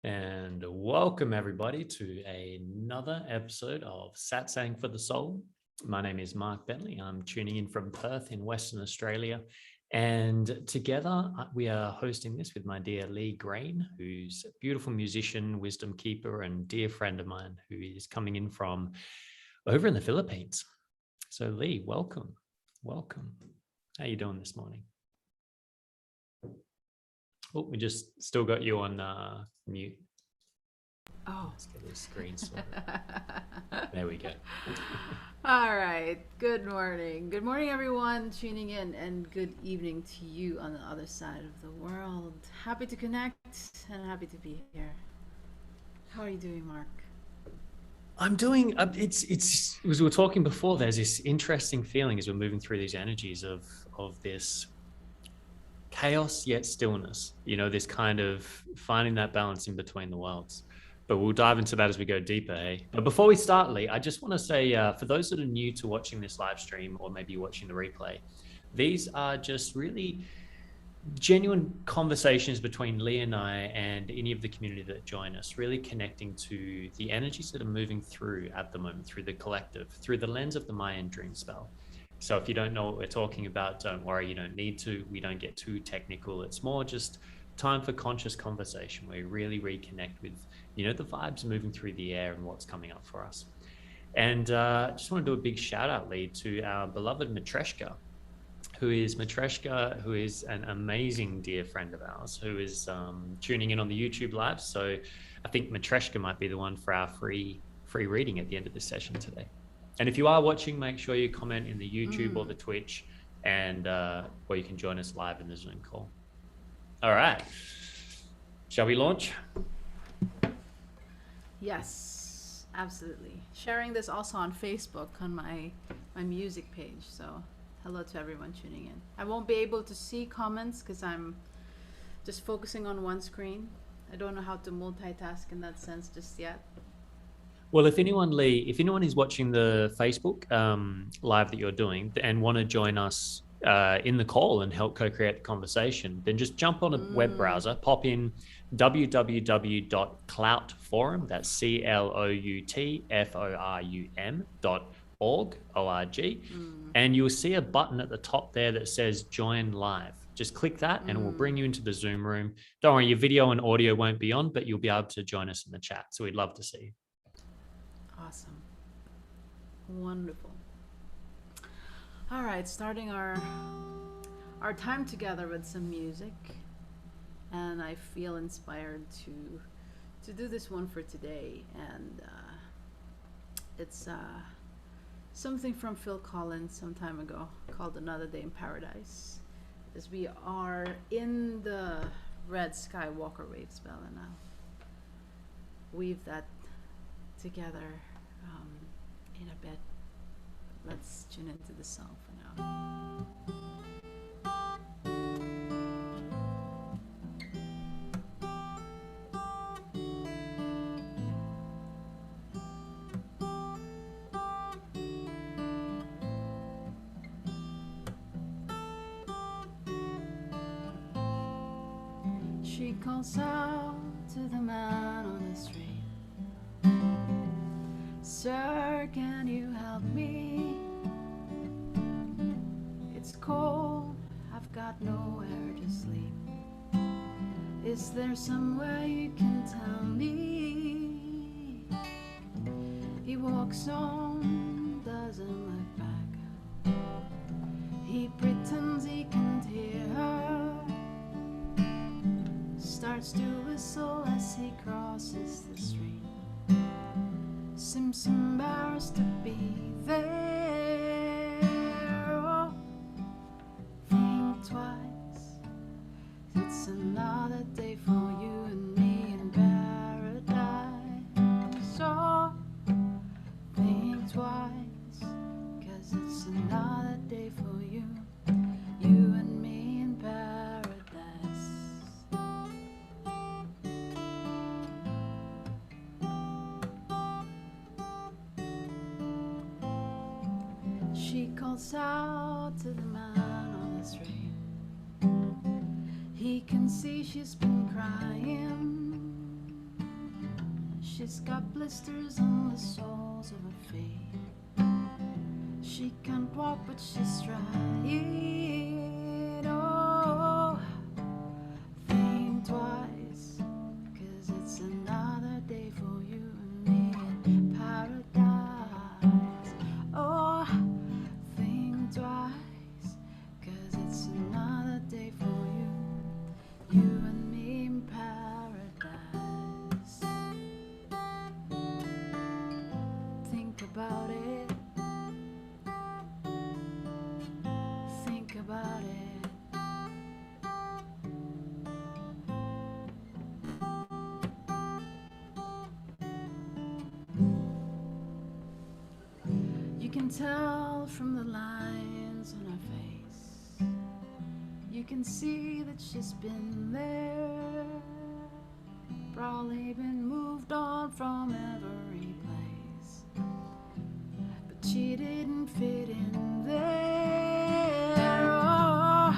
And welcome everybody to another episode of Satsang for the Soul. My name is Mark Bentley. I'm tuning in from Perth in Western Australia. And together we are hosting this with my dear Lee Green, who's a beautiful musician, wisdom keeper, and dear friend of mine who is coming in from over in the Philippines. So Lee, welcome. Welcome. How are you doing this morning? Oh, we just still got you on mute. Oh. Let's get the screen sorted. There we go. All right. Good morning. Good morning, everyone tuning in, and good evening to you on the other side of the world. Happy to connect and happy to be here. How are you doing, Mark? I'm doing. It's as we were talking before. There's this interesting feeling as we're moving through these energies of this chaos yet stillness. You know, this kind of finding that balance in between the worlds. But we'll dive into that as we go deeper. Hey, but before we start, Lee, I just want to say for those that are new to watching this live stream or maybe watching the replay, these are just really genuine conversations between Lee and I and any of the community that join us, really connecting to the energies that are moving through at the moment, through the collective, through the lens of the Mayan Dreamspell. So if you don't know what we're talking about, don't worry, you don't need to. We don't get too technical. It's more just time for conscious conversation where we really reconnect with, you know, the vibes moving through the air and what's coming up for us. And just want to do a big shout out, Lee, to our beloved Matreshka, who is an amazing dear friend of ours, who is tuning in on the YouTube live. So I think Matreshka might be the one for our free reading at the end of this session today. And if you are watching, make sure you comment in the YouTube or the Twitch, and or you can join us live in the Zoom call. All right, shall we launch? Yes, absolutely. Sharing this also on Facebook on my music page. So hello to everyone tuning in. I won't be able to see comments because I'm just focusing on one screen. I don't know how to multitask in that sense just yet. Well, if anyone, Lee, if anyone is watching the Facebook live that you're doing and want to join us in the call and help co-create the conversation, then just jump on a web browser, pop in www.cloutforum, that's cloutforum.org, and you'll see a button at the top there that says join live. Just click that and it will bring you into the Zoom room. Don't worry, your video and audio won't be on, but you'll be able to join us in the chat. So we'd love to see you. Awesome. Wonderful. All right, starting our time together with some music, and I feel inspired to do this one for today, and it's something from Phil Collins some time ago called Another Day in Paradise, as we are in the red Skywalker wave spell, and I'll weave that together in a bit. Let's tune into the song for now. She calls out to the man on the street, "Sir, can you help me? It's cold, I've got nowhere to sleep. Is there somewhere you can tell me?" He walks on, doesn't look back. He pretends he can't hear her, starts to whistle as he crosses the street. Seems embarrassed to be there. Oh, think twice. It's another day for you and me in paradise. Oh, think twice, 'cause it's another day for you and me in paradise. She calls out to the man on the street. He can see she's been crying. She's got blisters on the soles of her feet. She can't walk, but she's trying. Oh, think twice, 'cause it's another day for you and me in paradise. Oh, think twice, 'cause it's another day for you and me in paradise. Think about it. Think about it. You can tell from the lines on her face. You can see that she's been there, probably been moved on from every place, but she didn't fit in there. Oh,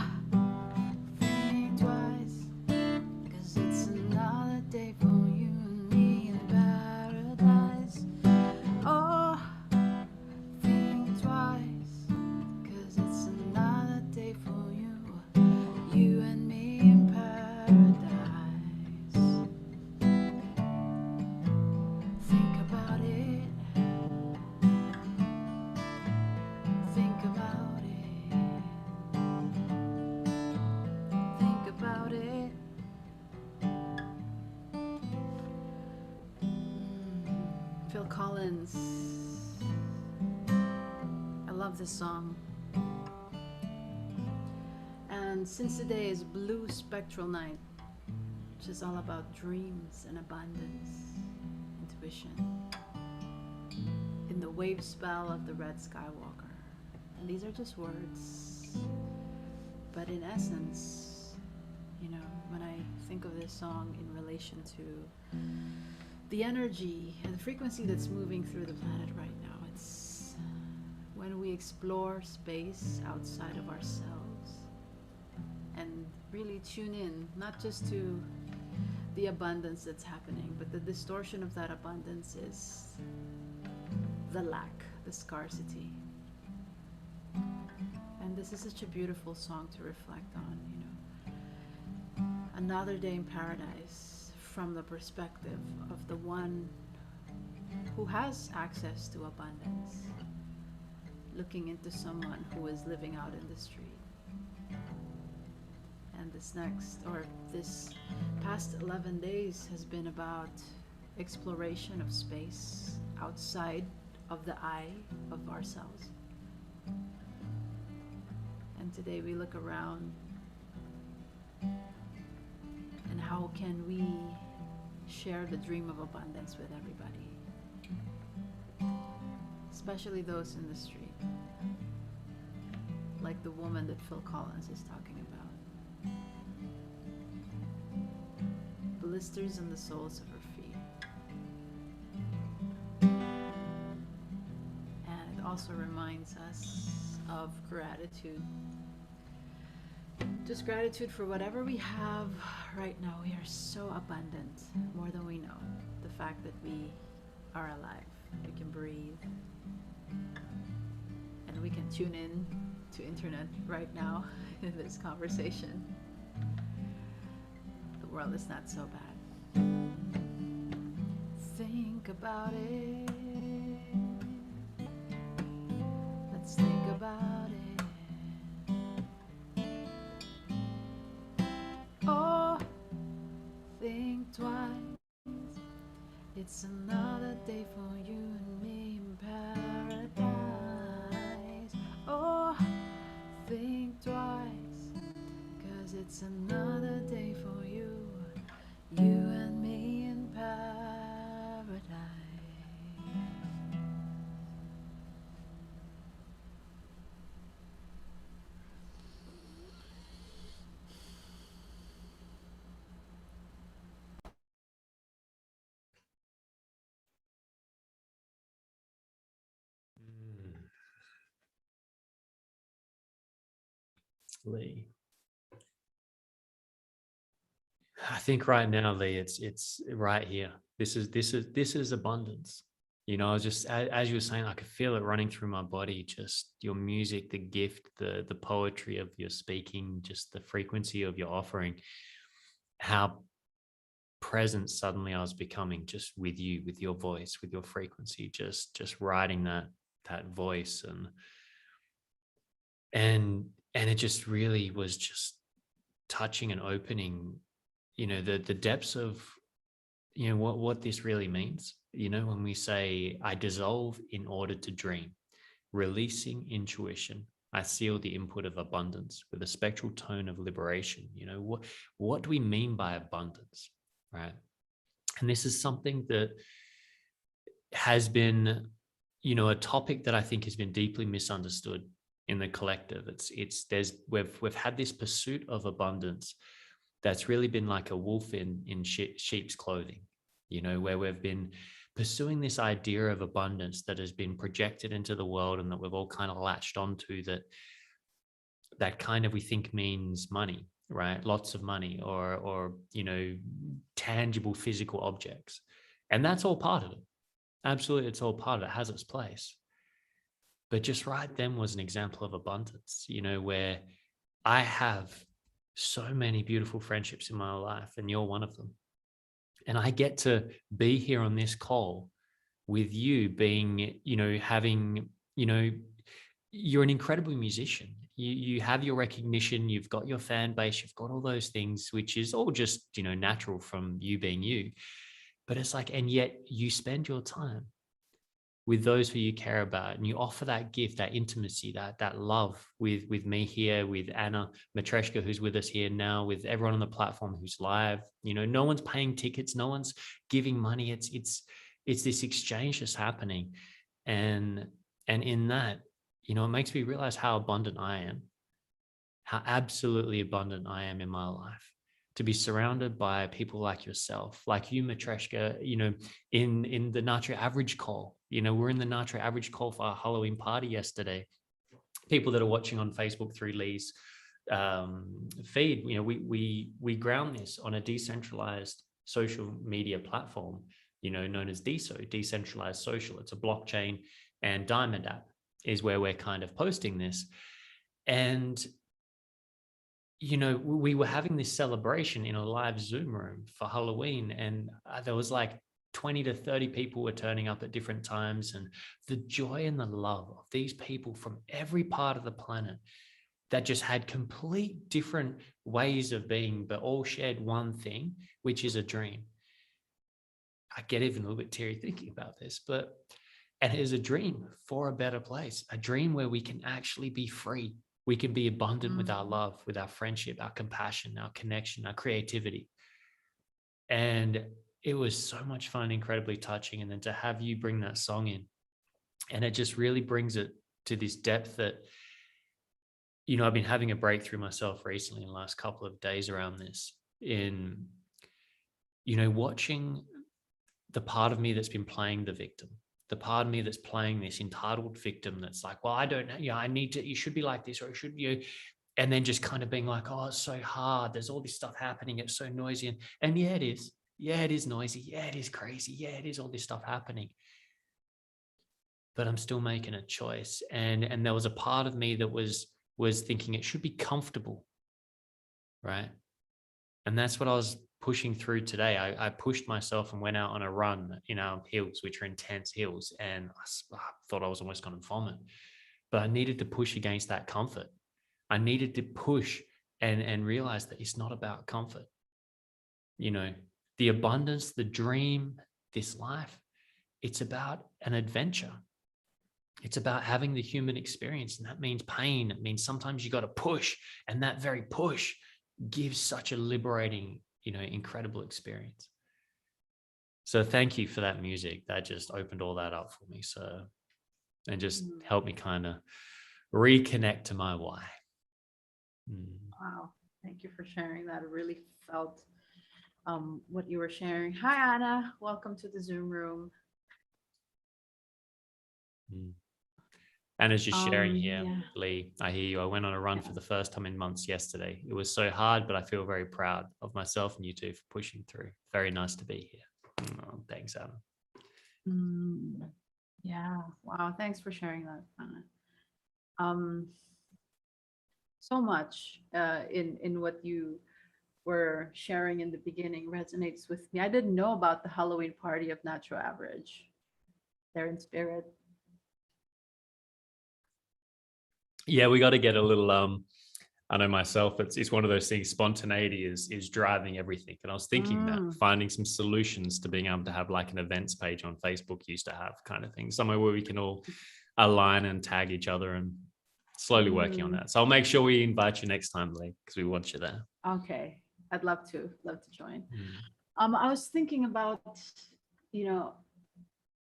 think twice, 'cause it's another day for you and me in paradise. Oh, think twice, 'cause it's another day for you and me in paradise. Think about it. Think about it. Think about it. Phil Collins. I love this song. And since today is Blue Spectral Night, which is all about dreams and abundance, intuition, in the wave spell of the Red Skywalker. And these are just words, but in essence, you know, when I think of this song in relation to the energy and the frequency that's moving through the planet right now, it's when we explore space outside of ourselves and really tune in, not just to the abundance that's happening, but the distortion of that abundance is the lack, the scarcity. And this is such a beautiful song to reflect on, you know. Another day in paradise from the perspective of the one who has access to abundance, looking into someone who is living out in the street. And this past 11 days has been about exploration of space outside of the eye of ourselves. And today we look around, and how can we share the dream of abundance with everybody, especially those in the street, like the woman that Phil Collins is talking about. Blisters on the soles of her feet. And it also reminds us of gratitude. Just gratitude for whatever we have right now. We are so abundant, more than we know. The fact that we are alive, we can breathe, and we can tune in to internet right now in this conversation. The world is not so bad. Think about it. Let's think about it. Oh, think twice. It's another day for you and me in paradise. Oh, think twice, 'cause it's another day for you and me in paradise. Lee. I think right now, Lee, it's right here. This is abundance. I was just, as you were saying, I could feel it running through my body. Just your music, the gift, the poetry of your speaking, just the frequency of your offering, how present suddenly I was becoming just with you, with your voice, with your frequency, just riding that voice, and it just really was just touching and opening, the depths of, what this really means. When we say, I dissolve in order to dream, releasing intuition, I seal the input of abundance with a spectral tone of liberation. What do we mean by abundance, right? And this is something that has been, a topic that I think has been deeply misunderstood in the collective. We've had this pursuit of abundance that's really been like a wolf in sheep's clothing, where we've been pursuing this idea of abundance that has been projected into the world, and that we've all kind of latched onto, that kind of, we think, means money, right? Lots of money, or tangible physical objects. And that's all part of it. Absolutely, it's all part of it. It has its place. But just right then was an example of abundance, where I have so many beautiful friendships in my life, and you're one of them. And I get to be here on this call with you, being, having, you're an incredible musician. You have your recognition, you've got your fan base, you've got all those things, which is all just, natural from you being you. But it's like, and yet you spend your time with those who you care about, and you offer that gift, that intimacy, that love with me here, with Anna Matreshka, who's with us here now, with everyone on the platform who's live. No one's paying tickets, no one's giving money. It's this exchange that's happening, and in that, it makes me realize how abundant I am, how absolutely abundant I am in my life, to be surrounded by people like yourself, like you, Matreshka, in the Natra Average Call. We're in the Natra Average Call for our Halloween party yesterday. People that are watching on Facebook through Lee's feed, we ground this on a decentralized social media platform, known as DeSo, Decentralized Social. It's a blockchain, and Diamond app is where we're kind of posting this. And we were having this celebration in a live Zoom room for Halloween, and there was like 20 to 30 people were turning up at different times, and the joy and the love of these people from every part of the planet that just had complete different ways of being, but all shared one thing, which is a dream. I get even a little bit teary thinking about this, and it is a dream for a better place, a dream where we can actually be free. We can be abundant with our love, with our friendship, our compassion, our connection, our creativity. And it was so much fun, incredibly touching. And then to have you bring that song in, and it just really brings it to this depth that, I've been having a breakthrough myself recently in the last couple of days around this, in, watching the part of me that's been playing the victim, the part of me that's playing this entitled victim that's like, well, I don't know, I need to, you should be like this, or it should be, and then just kind of being like, oh, it's so hard. There's all this stuff happening. It's so noisy. And yeah, it is. Yeah, it is noisy. Yeah, it is crazy. Yeah, it is all this stuff happening. But I'm still making a choice. And there was a part of me that was thinking it should be comfortable, right? And that's what I was pushing through today. I pushed myself and went out on a run in our hills, which are intense hills, and I thought I was almost going to vomit. But I needed to push against that comfort. I needed to push and realize that it's not about comfort. The abundance, the dream, this life, it's about an adventure. It's about having the human experience, and that means pain. It means sometimes you got to push, and that very push gives such a liberating, incredible experience. So thank you for that music. That just opened all that up for me. So, and just helped me kind of reconnect to my why. Wow. Thank you for sharing that. I really felt what you were sharing. Hi, Anna. Welcome to the Zoom room. Anna's just sharing here. Yeah. Lee, I hear you. I went on a run for the first time in months yesterday. It was so hard, but I feel very proud of myself and you two for pushing through. Very nice to be here. Oh, thanks, Adam. Yeah. Wow. Thanks for sharing that, Anna. So much in what you were sharing in the beginning resonates with me. I didn't know about the Halloween party of Natural Average. They're in spirit. Yeah, we got to get a little I know myself, it's one of those things, spontaneity is driving everything. And I was thinking that finding some solutions to being able to have like an events page on Facebook used to have, kind of thing, somewhere where we can all align and tag each other, and slowly working on that. So I'll make sure we invite you next time, Lee, because we want you there. Okay. I'd love to join. I was thinking about,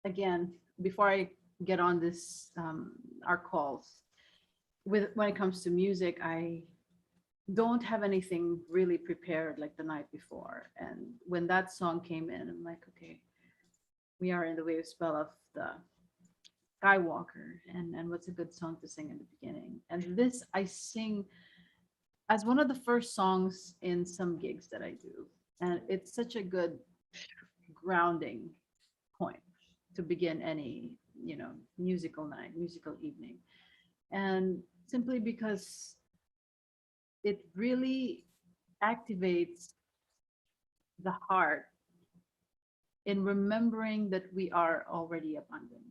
again, before I get on this, our calls, when it comes to music, I don't have anything really prepared like the night before. And when that song came in, I'm like, okay, we are in the wave spell of the Skywalker, and what's a good song to sing in the beginning? And this I sing as one of the first songs in some gigs that I do. And it's such a good grounding point to begin any, musical night, musical evening. And simply because it really activates the heart in remembering that we are already abundant.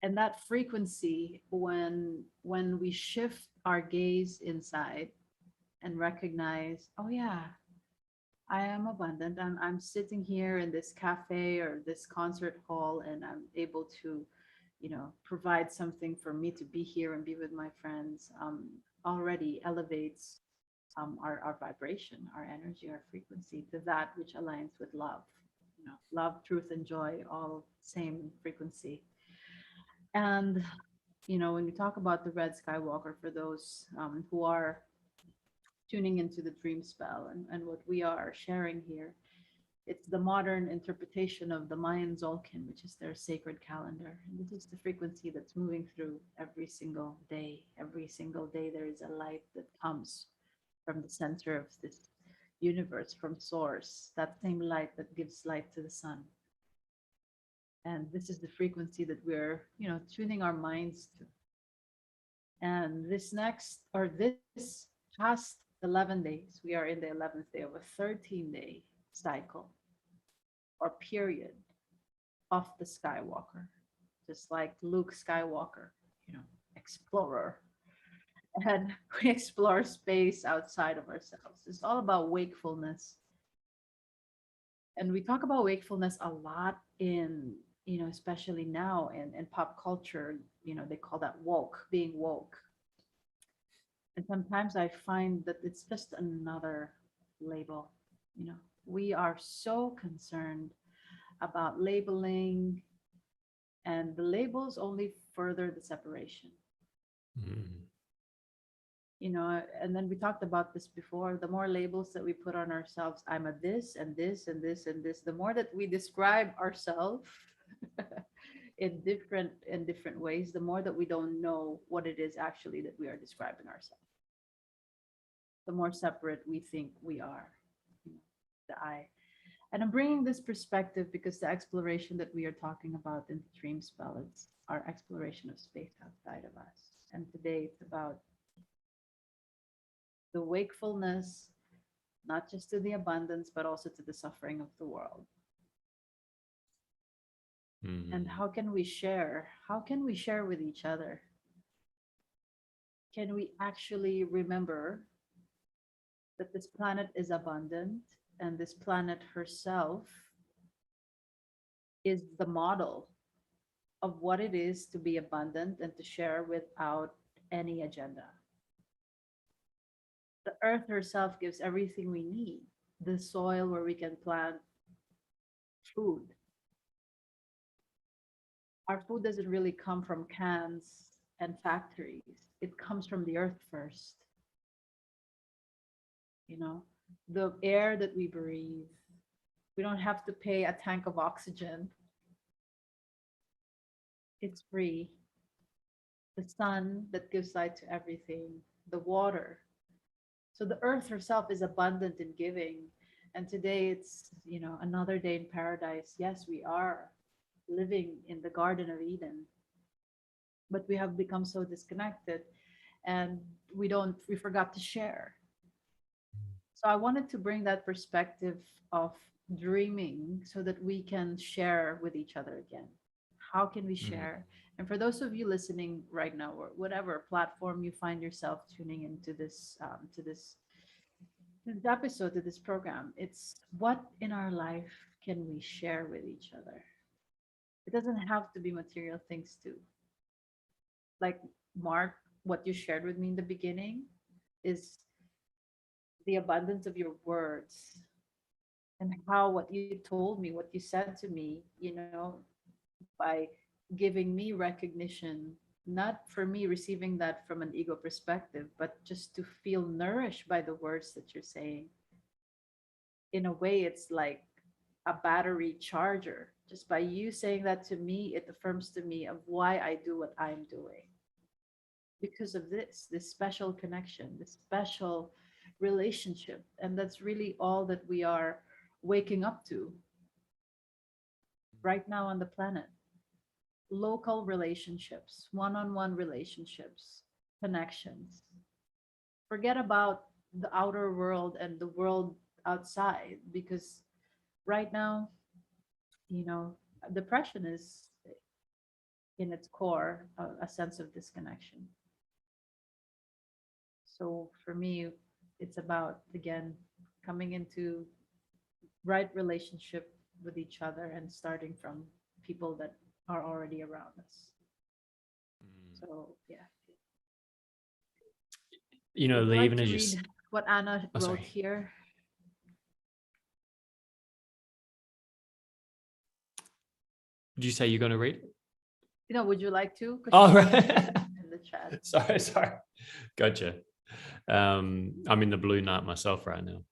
And that frequency, when we shift our gaze inside and recognize, oh yeah, I am abundant. I'm sitting here in this cafe or this concert hall, and I'm able to, provide something for me to be here and be with my friends. Already elevates our vibration, our energy, our frequency to that which aligns with love. Love, truth, and joy, all same frequency. And when we talk about the Red Skywalker, for those who are tuning into the dream spell, and what we are sharing here, it's the modern interpretation of the Mayan Zolkin, which is their sacred calendar. And this is the frequency that's moving through every single day. Every single day, there is a light that comes from the center of this universe, from source, that same light that gives light to the sun. And this is the frequency that we're, tuning our minds to. And this past 11 days, we are in the 11th day of a 13-day cycle or period of the Skywalker, just like Luke Skywalker, explorer. And we explore space outside of ourselves. It's all about wakefulness. And we talk about wakefulness a lot in, especially now in pop culture, they call that woke, being woke. And sometimes I find that it's just another label. We are so concerned about labeling, and the labels only further the separation. And then we talked about this before, the more labels that we put on ourselves, I'm a this and this and this and this, the more that we describe ourselves in different ways, the more that we don't know what it is actually that we are describing ourselves, the more separate we think we are, the I. And I'm bringing this perspective because the exploration that we are talking about in the dream spell is our exploration of space outside of us. And today it's about the wakefulness, not just to the abundance, but also to the suffering of the world. And how can we share? How can we share with each other? Can we actually remember that this planet is abundant, and this planet herself is the model of what it is to be abundant and to share without any agenda? The earth herself gives everything we need, the soil where we can plant food. Our food doesn't really come from cans and factories. It comes from the earth first. The air that we breathe, we don't have to pay a tank of oxygen. It's free. The sun that gives light to everything, the water. So the earth herself is abundant in giving. And today it's, another day in paradise. Yes, we are living in the Garden of Eden, but we have become so disconnected, and we forgot to share. So I wanted to bring that perspective of dreaming so that we can share with each other again. How can we Mm. share? And for those of you listening right now, or whatever platform you find yourself tuning into this episode, to this program, it's what in our life can we share with each other? It doesn't have to be material things too. Like Mark, what you shared with me in the beginning is the abundance of your words, and how what you told me, what you said to me, by giving me recognition, not for me receiving that from an ego perspective, but just to feel nourished by the words that you're saying. In a way, it's like a battery charger. Just by you saying that to me, it affirms to me of why I do what I'm doing. Because of this special connection, this special relationship. And that's really all that we are waking up to right now on the planet. Local relationships, one-on-one relationships, connections. Forget about the outer world and the world outside, because right now, you know, depression is in its core a sense of disconnection. So for me, it's about, again, coming into right relationship with each other and starting from people that are already around us. Mm. So yeah. Would you Lee, like even to as read what Anna oh, wrote sorry. here? Did you say you're going to read it? Would you like to? Because Oh, she right. in the chat. Sorry. Gotcha. I'm in the blue night myself right now.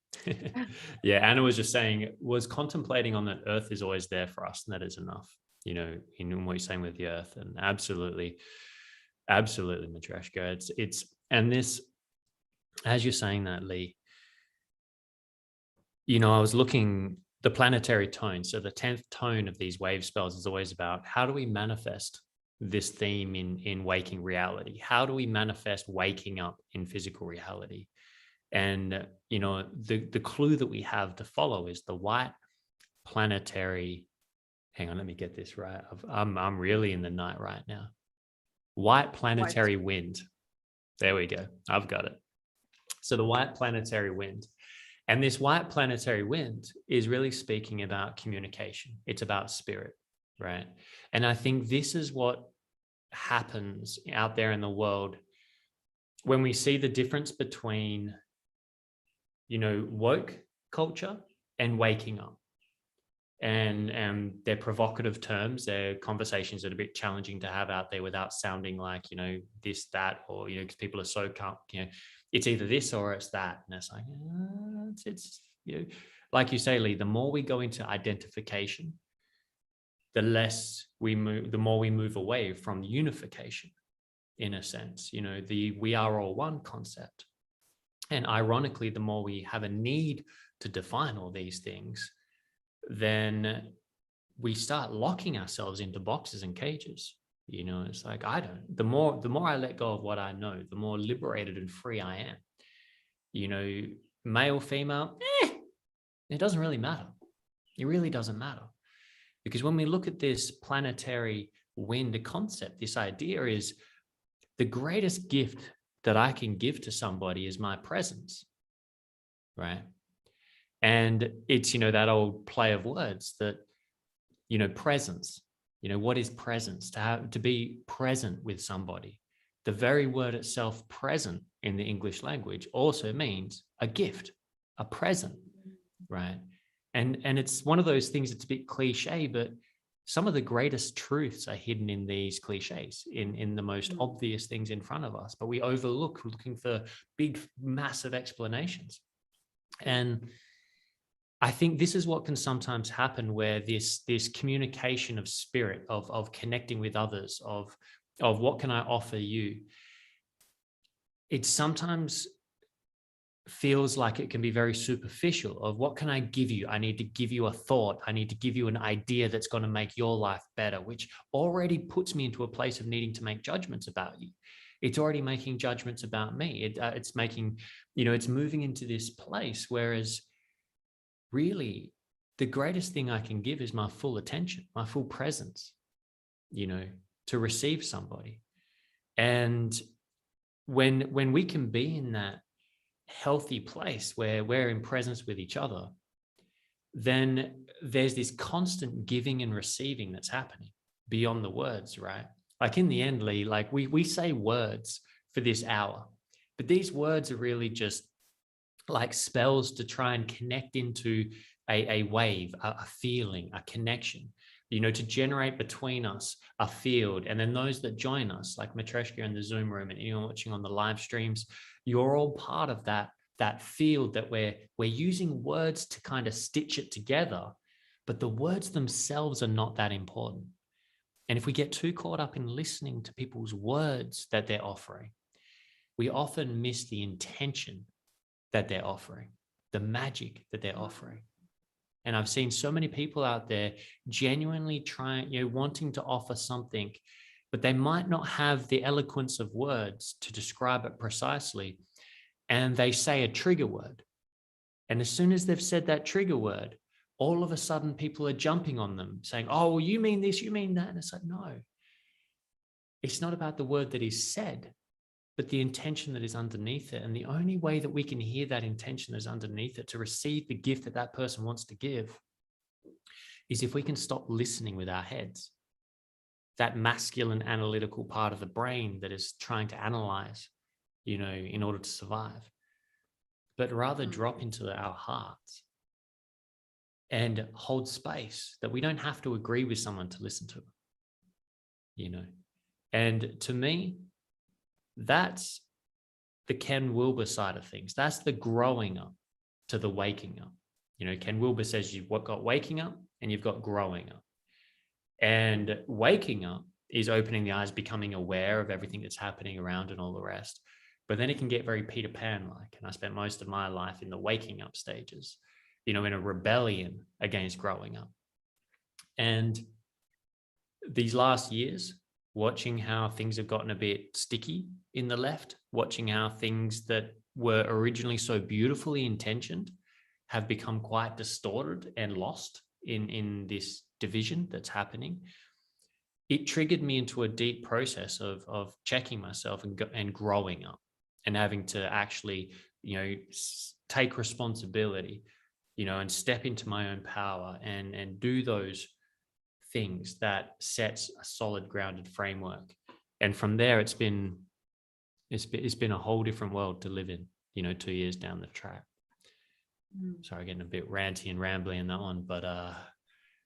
Yeah, Anna was just saying, was contemplating on that earth is always there for us, and that is enough, in what you're saying with the earth. And absolutely, Matreshka. And this, as you're saying that, Lee, I was looking the planetary tone. So the 10th tone of these wave spells is always about how do we manifest this theme in waking reality? How do we manifest waking up in physical reality? And the clue that we have to follow is the white planetary. Hang on, let me get this right. I'm really in the night right now. White planetary wind. There we go. I've got it. So the white planetary wind. And this white planetary wind is really speaking about communication. It's about spirit, right? And I think this is what happens out there in the world when we see the difference between, woke culture and waking up. And they're provocative terms. They're conversations that are a bit challenging to have out there without sounding like, this, that, or, because people are so, it's either this or it's that. And it's like, it's like you say, Lee, the more we go into identification, the less we move, the more we move away from unification, in a sense, the we are all one concept. And ironically, the more we have a need to define all these things, then we start locking ourselves into boxes and cages. It's like, the more I let go of what I know, the more liberated and free I am. Male, female, it doesn't really matter. It really doesn't matter. Because when we look at this planetary wind concept, this idea is the greatest gift that I can give to somebody is my presence, right? And it's, that old play of words that, presence, what is presence? To be present with somebody. The very word itself, present, in the English language also means a gift, a present, right? And it's one of those things that's a bit cliche, but some of the greatest truths are hidden in these cliches, in the most obvious things in front of us, but we overlook looking for big, massive explanations. And I think this is what can sometimes happen, where this communication of spirit, of connecting with others, of what can I offer you? It's sometimes feels like it can be very superficial of what can I give you? I need to give you a thought. I need to give you an idea that's going to make your life better, which already puts me into a place of needing to make judgments about you. It's already making judgments about me. It's making, it's moving into this place. Whereas really the greatest thing I can give is my full attention, my full presence, to receive somebody. And when we can be in that healthy place where we're in presence with each other, then there's this constant giving and receiving that's happening beyond the words, right? Like in the end, Lee, like we say words for this hour, but these words are really just like spells to try and connect into a wave, a feeling, a connection, to generate between us a field. And then those that join us, like Matreshka in the Zoom room and anyone watching on the live streams, you're all part of that field that we're using words to kind of stitch it together, but the words themselves are not that important. And if we get too caught up in listening to people's words that they're offering, we often miss the intention that they're offering, the magic that they're offering. And I've seen so many people out there genuinely trying, wanting to offer something, but they might not have the eloquence of words to describe it precisely. And they say a trigger word. And as soon as they've said that trigger word, all of a sudden people are jumping on them saying, oh, well, you mean this, you mean that. And it's like, no, it's not about the word that is said, but the intention that is underneath it. And the only way that we can hear that intention that's underneath it to receive the gift that person wants to give is if we can stop listening with our heads, that masculine analytical part of the brain that is trying to analyze, in order to survive, but rather drop into our hearts and hold space that we don't have to agree with someone to listen to, And to me, that's the Ken Wilber side of things. That's the growing up to the waking up. Ken Wilber says you've got waking up and you've got growing up. And waking up is opening the eyes, becoming aware of everything that's happening around and all the rest. But then it can get very Peter Pan-like. And I spent most of my life in the waking up stages, in a rebellion against growing up. And these last years, watching how things have gotten a bit sticky in the left, watching how things that were originally so beautifully intentioned have become quite distorted and lost in this division that's happening. It triggered me into a deep process of checking myself and growing up and having to actually, take responsibility, and step into my own power and do those things that sets a solid grounded framework. And from there, it's been a whole different world to live in, 2 years down the track. Sorry, getting a bit ranty and rambly in that one, but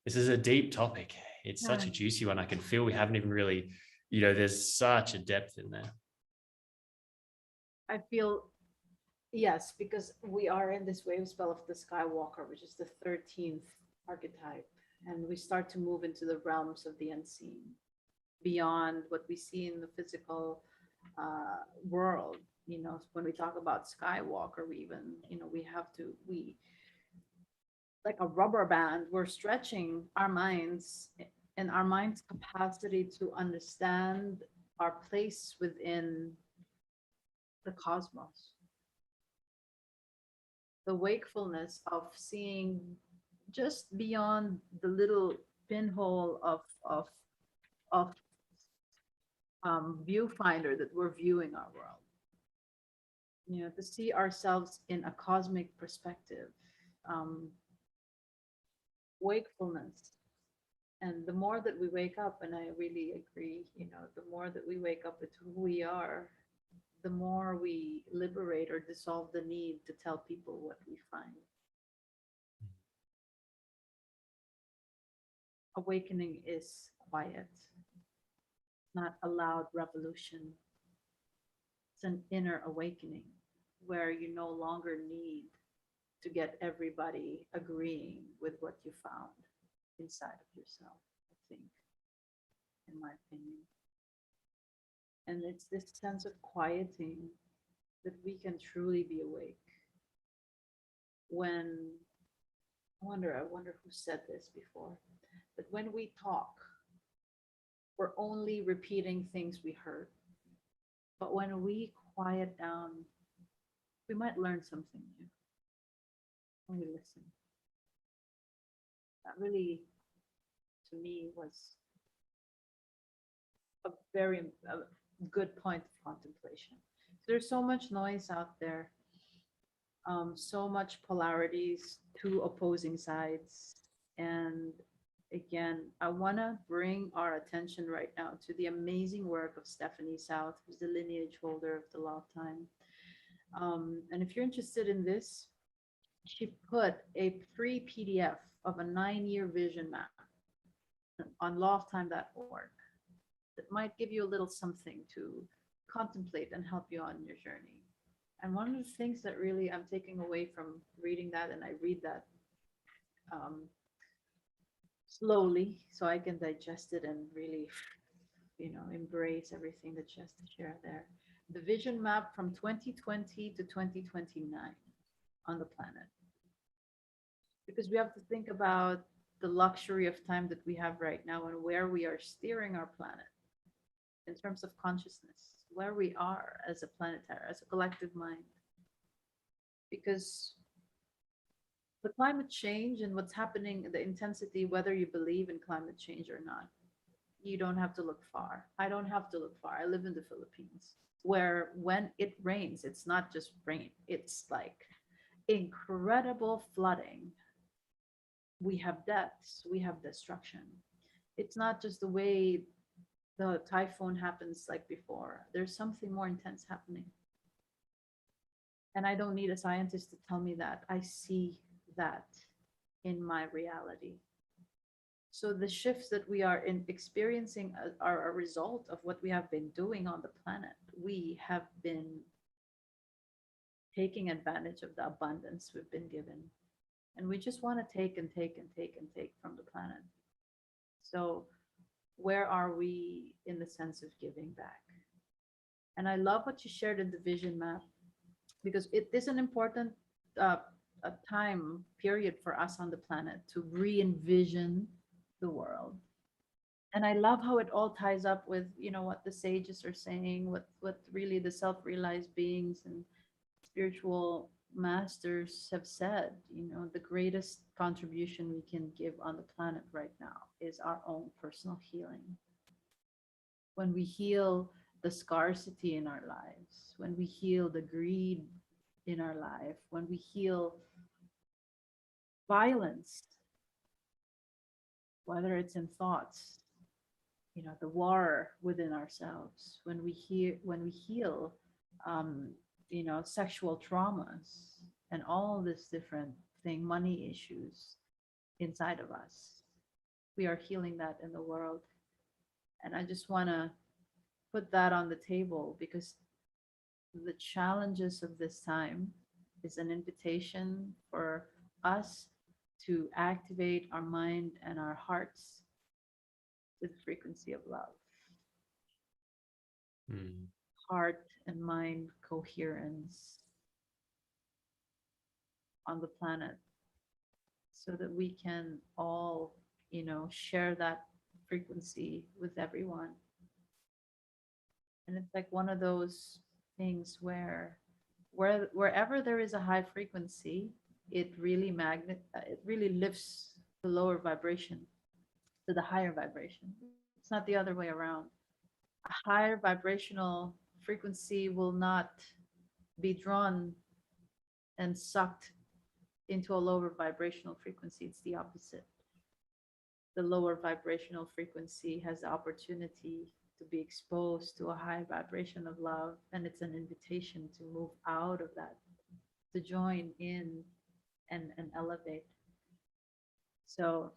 this is a deep topic. It's such a juicy one. I can feel we haven't even really, there's such a depth in there. I feel, yes, because we are in this wave spell of the Skywalker, which is the 13th archetype. And we start to move into the realms of the unseen, beyond what we see in the physical world. When we talk about Skywalker, we even, we like a rubber band, we're stretching our minds and our mind's capacity to understand our place within the cosmos. The wakefulness of seeing just beyond the little pinhole of viewfinder that we're viewing our world. To see ourselves in a cosmic perspective, wakefulness. And the more that we wake up, and I really agree, the more that we wake up with who we are, the more we liberate or dissolve the need to tell people what we find. Awakening is quiet, not a loud revolution. It's an inner awakening where you no longer need to get everybody agreeing with what you found inside of yourself, I think, in my opinion. And it's this sense of quieting that we can truly be awake when I wonder who said this before, but when we talk, we're only repeating things we heard. But when we quiet down, we might learn something new when we listen. That really, to me, was a very good point of contemplation. There's so much noise out there, so much polarities, two opposing sides. And again, I want to bring our attention right now to the amazing work of Stephanie South, who's the lineage holder of the Law of Time. And if you're interested in this, she put a free PDF of a 9-year vision map on lawoftime.org that might give you a little something to contemplate and help you on your journey. And one of the things that really I'm taking away from reading that, and I read that slowly so I can digest it and really, embrace everything that she has to share there. The vision map from 2020 to 2029 on the planet. Because we have to think about the luxury of time that we have right now and where we are steering our planet in terms of consciousness, where we are as a planetary, as a collective mind. Because the climate change and what's happening, the intensity, whether you believe in climate change or not, you don't have to look far. I don't have to look far. I live in the Philippines, where when it rains, it's not just rain, it's like incredible flooding. We have deaths, we have destruction. It's not just the way the typhoon happens like before. There's something more intense happening. And I don't need a scientist to tell me that. I see that in my reality. So the shifts that we are experiencing are a result of what we have been doing on the planet. We have been taking advantage of the abundance we've been given. And we just want to take and take and take and take from the planet. So where are we in the sense of giving back? And I love what you shared in the vision map, because it is an important a time period for us on the planet to re-envision the world. And I love how it all ties up with, what the sages are saying, what really the self-realized beings and spiritual masters have said. The greatest contribution we can give on the planet right now is our own personal healing. When we heal the scarcity in our lives, when we heal the greed in our life, when we heal violence, whether it's in thoughts, the war within ourselves, when we heal sexual traumas and all this different thing, money issues inside of us, we are healing that in the world. And I just want to put that on the table, because the challenges of this time is an invitation for us to activate our mind and our hearts to the frequency of love. Heart and mind coherence on the planet, so that we can all, share that frequency with everyone. And it's like one of those things wherever there is a high frequency, it really lifts the lower vibration to the higher vibration. It's not the other way around. A higher vibrational frequency will not be drawn and sucked into a lower vibrational frequency. It's the opposite. The lower vibrational frequency has the opportunity to be exposed to a high vibration of love, and it's an invitation to move out of that, to join in and elevate. So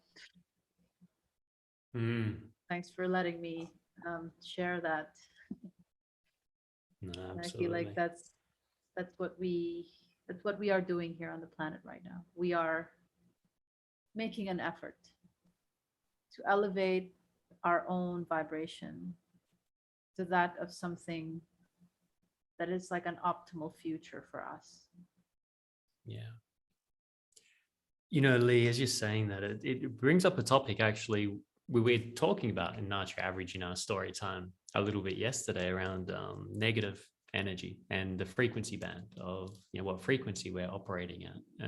thanks for letting me share that. No, I feel like that's what we are doing here on the planet right now. We are making an effort to elevate our own vibration to that of something that is like an optimal future for us. Yeah. Lee, as you're saying that, it brings up a topic actually we were talking about in Nitro Average in our story time a little bit yesterday around negative energy and the frequency band of what frequency we're operating at.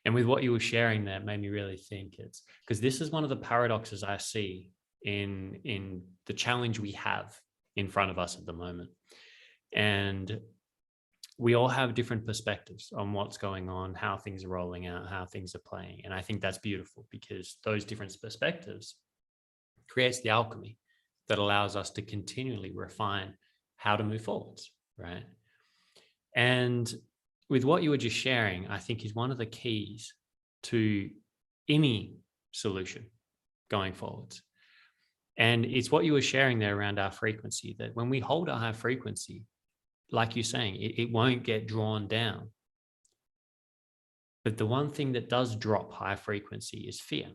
And with what you were sharing, that made me really think, it's because this is one of the paradoxes I see in the challenge we have in front of us at the moment. And we all have different perspectives on what's going on, how things are rolling out, how things are playing. And I think that's beautiful, because those different perspectives creates the alchemy that allows us to continually refine how to move forwards, right? And with what you were just sharing, I think is one of the keys to any solution going forwards. And it's what you were sharing there around our frequency, that when we hold our high frequency, like you're saying, it won't get drawn down. But the one thing that does drop high frequency is fear.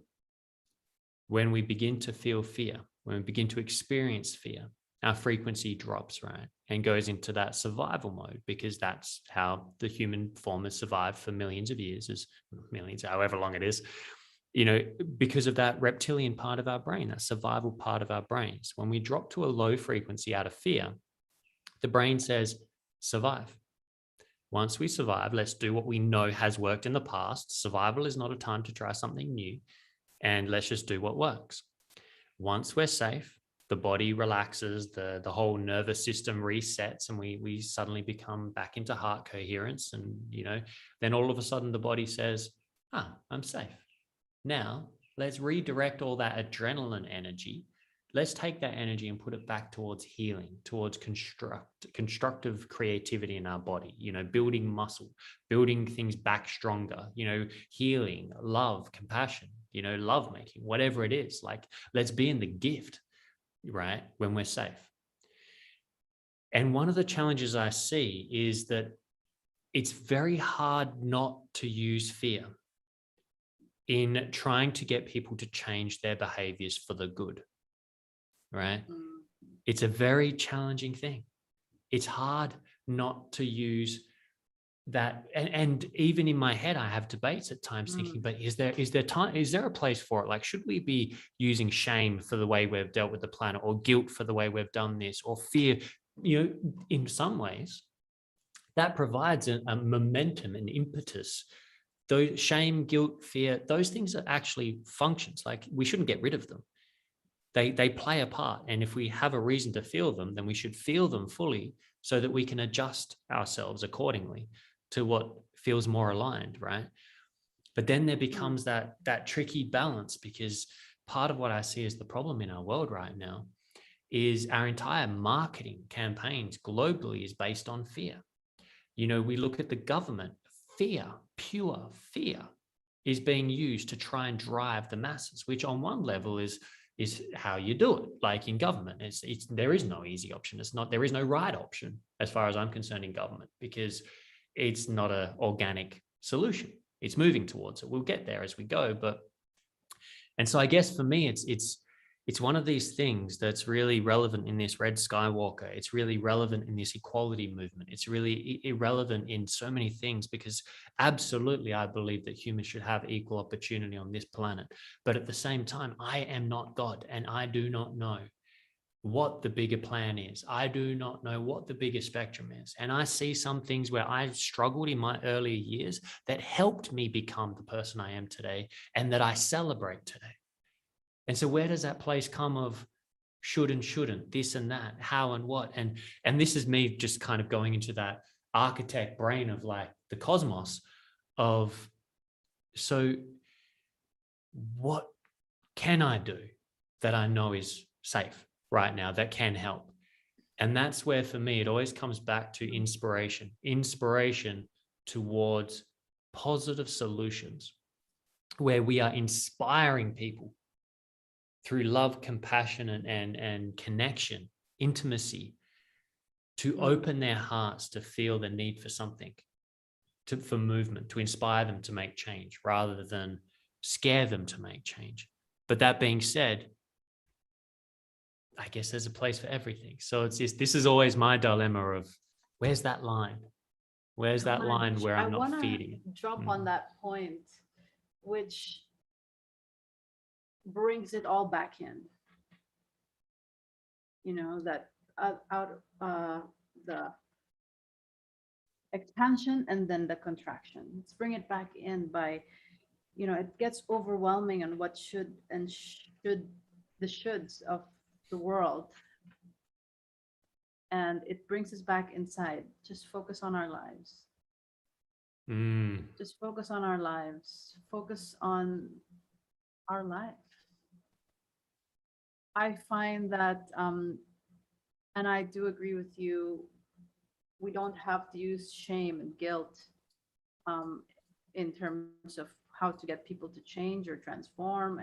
When we begin to feel fear, when we begin to experience fear, our frequency drops, right? And goes into that survival mode, because that's how the human form has survived for millions of years, however long it is, because of that reptilian part of our brain, that survival part of our brains. When we drop to a low frequency out of fear, the brain says, survive. Once we survive, let's do what we know has worked in the past. Survival is not a time to try something new. And let's just do what works. Once we're safe, the body relaxes, the whole nervous system resets, and we suddenly become back into heart coherence. And, then all of a sudden the body says, I'm safe. Now let's redirect all that adrenaline energy. Let's take that energy and put it back towards healing, towards constructive creativity in our body, building muscle, building things back stronger, healing, love, compassion, love making, whatever it is. Like, let's be in the gift, right? When we're safe. And one of the challenges I see is that it's very hard not to use fear in trying to get people to change their behaviors for the good. Right? It's a very challenging thing. It's hard not to use that. And even in my head, I have debates at times thinking, but is there a place for it? Like, should we be using shame for the way we've dealt with the planet, or guilt for the way we've done this, or fear? In some ways, that provides a momentum and impetus. Those shame, guilt, fear, those things are actually functions. Like, we shouldn't get rid of them. They play a part. And if we have a reason to feel them, then we should feel them fully, so that we can adjust ourselves accordingly to what feels more aligned, right? But then there becomes that tricky balance, because part of what I see as the problem in our world right now is our entire marketing campaigns globally is based on fear. We look at the government, fear, pure fear is being used to try and drive the masses, which on one level is how you do it. Like in government, there is no easy option. There is no right option as far as I'm concerned in government, because it's not an organic solution. It's moving towards it. We'll get there as we go. And so I guess for me, it's one of these things that's really relevant in this Red Skywalker. It's really relevant in this equality movement. It's really irrelevant in so many things, because absolutely I believe that humans should have equal opportunity on this planet. But at the same time, I am not God, and I do not know what the bigger plan is. I do not know what the bigger spectrum is. And I see some things where I struggled in my earlier years that helped me become the person I am today, and that I celebrate today. And so where does that place come of should and shouldn't, this and that, how and what? And this is me just kind of going into that architect brain of like the cosmos of, so what can I do that I know is safe right now, that can help? And that's where, for me, it always comes back to inspiration towards positive solutions, where we are inspiring people through love, compassion, and connection, intimacy, to open their hearts to feel the need for something, for movement, to inspire them to make change rather than scare them to make change. But that being said, I guess there's a place for everything. So this is always my dilemma of, where's that line? Where's that line where I'm not feeding? I want to drop on that point, which brings it all back in. That out the expansion and then the contraction. Let's bring it back in by, it gets overwhelming on what should and should the shoulds of the world. And it brings us back inside. Just focus on our lives. Just focus on our lives. Focus on our life. I find that, and I do agree with you, we don't have to use shame and guilt in terms of how to get people to change or transform.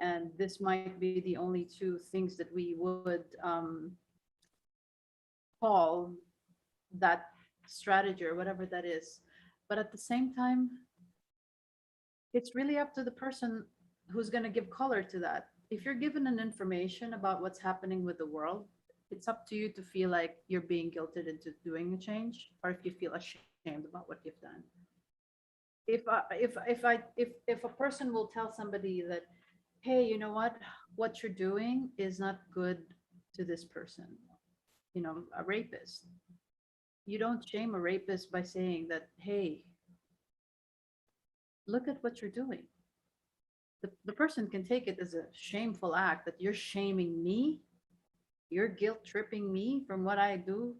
And this might be the only two things that we would call that strategy or whatever that is. But at the same time, it's really up to the person who's going to give color to that. If you're given an information about what's happening with the world, it's up to you to feel like you're being guilted into doing a change, or if you feel ashamed about what you've done. If a person will tell somebody that, hey, you know what you're doing is not good to this person, a rapist. You don't shame a rapist by saying that, hey, look at what you're doing. The person can take it as a shameful act, that you're shaming me, you're guilt tripping me from what I do,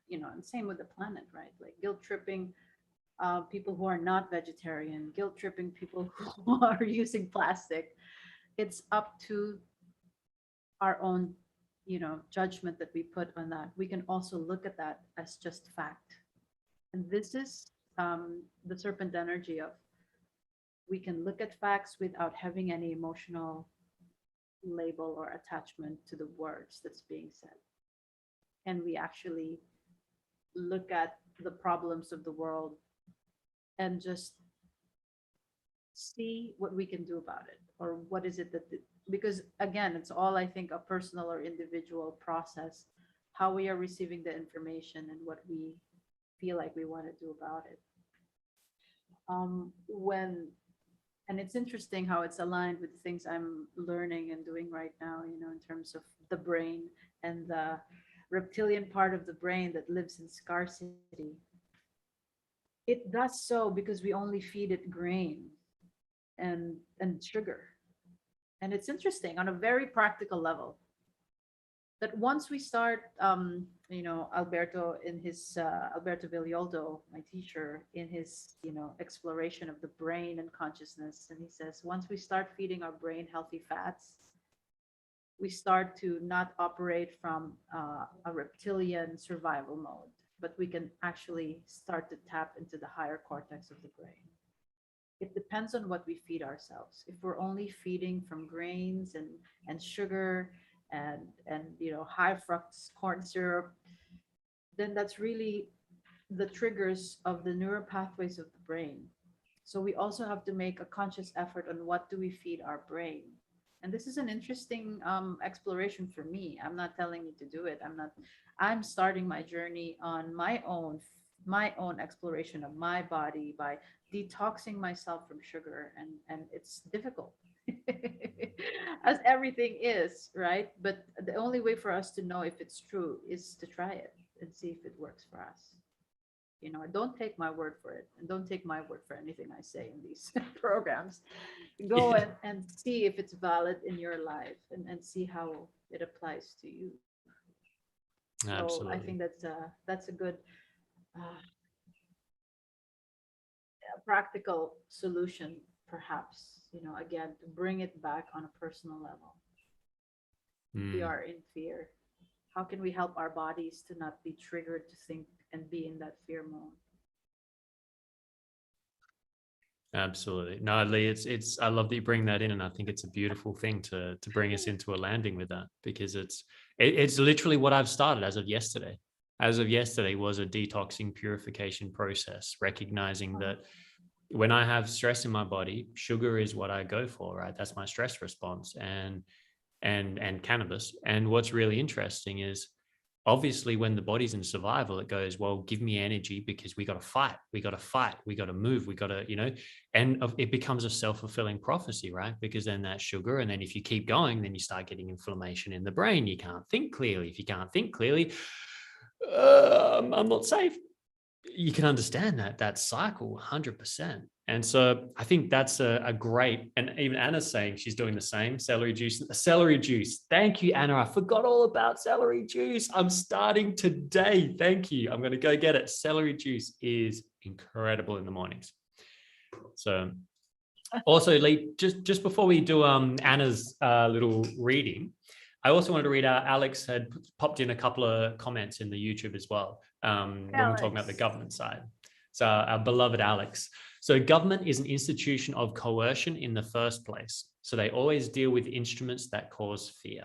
and same with the planet, right? Like guilt tripping people who are not vegetarian, guilt tripping people who are using plastic. It's up to our own, judgment that we put on that. We can also look at that as just fact. And this is the serpent energy of, we can look at facts without having any emotional label or attachment to the words that's being said. And we actually look at the problems of the world and just see what we can do about it, or what is it that because again, it's all, I think, a personal or individual process, how we are receiving the information and what we feel like we want to do about it. And it's interesting how it's aligned with things I'm learning and doing right now, in terms of the brain and the reptilian part of the brain that lives in scarcity. It does so because we only feed it grain and sugar. And it's interesting on a very practical level that once we start, Alberto Villoldo, my teacher, in his, exploration of the brain and consciousness, and he says, once we start feeding our brain healthy fats, we start to not operate from a reptilian survival mode, but we can actually start to tap into the higher cortex of the brain. It depends on what we feed ourselves. If we're only feeding from grains and sugar and high fructose corn syrup, then that's really the triggers of the neural pathways of the brain. So we also have to make a conscious effort on what do we feed our brain. And this is an interesting exploration for me. I'm not telling you to do it. I'm starting my journey on my own exploration of my body by detoxing myself from sugar, and it's difficult as everything is, right? But the only way for us to know if it's true is to try it and see if it works for us. Don't take my word for it, and don't take my word for anything I say in these programs. Go and see if it's valid in your life, and see how it applies to you. So I think that's a good practical solution, perhaps, again, to bring it back on a personal level. We are in fear. How can we help our bodies to not be triggered to think and be in that fear mode? Absolutely. No, Lee, it's I love that you bring that in, and I think it's a beautiful thing to bring us into a landing with that, because it's literally what I've started as of yesterday. As of yesterday was a detoxing purification process, recognizing that when I have stress in my body, sugar is what I go for, right? That's my stress response, and cannabis. And what's really interesting is Obviously, when the body's in survival, it goes, well, give me energy because we got to fight, we got to fight, we got to move, we got to, and it becomes a self-fulfilling prophecy, right? Because then that's sugar. And then if you keep going, then you start getting inflammation in the brain. You can't think clearly. If you can't think clearly, I'm not safe. You can understand that cycle 100%. And so I think that's a great, and even Anna's saying she's doing the same. Celery juice. Thank you, Anna. I forgot all about celery juice. I'm starting today. Thank you. I'm going to go get it. Celery juice is incredible in the mornings. So also, Lee, just before we do Anna's little reading, I also wanted to read out, Alex had popped in a couple of comments in the YouTube as well, when we're talking about the government side. So our beloved Alex. So government is an institution of coercion in the first place. So they always deal with instruments that cause fear.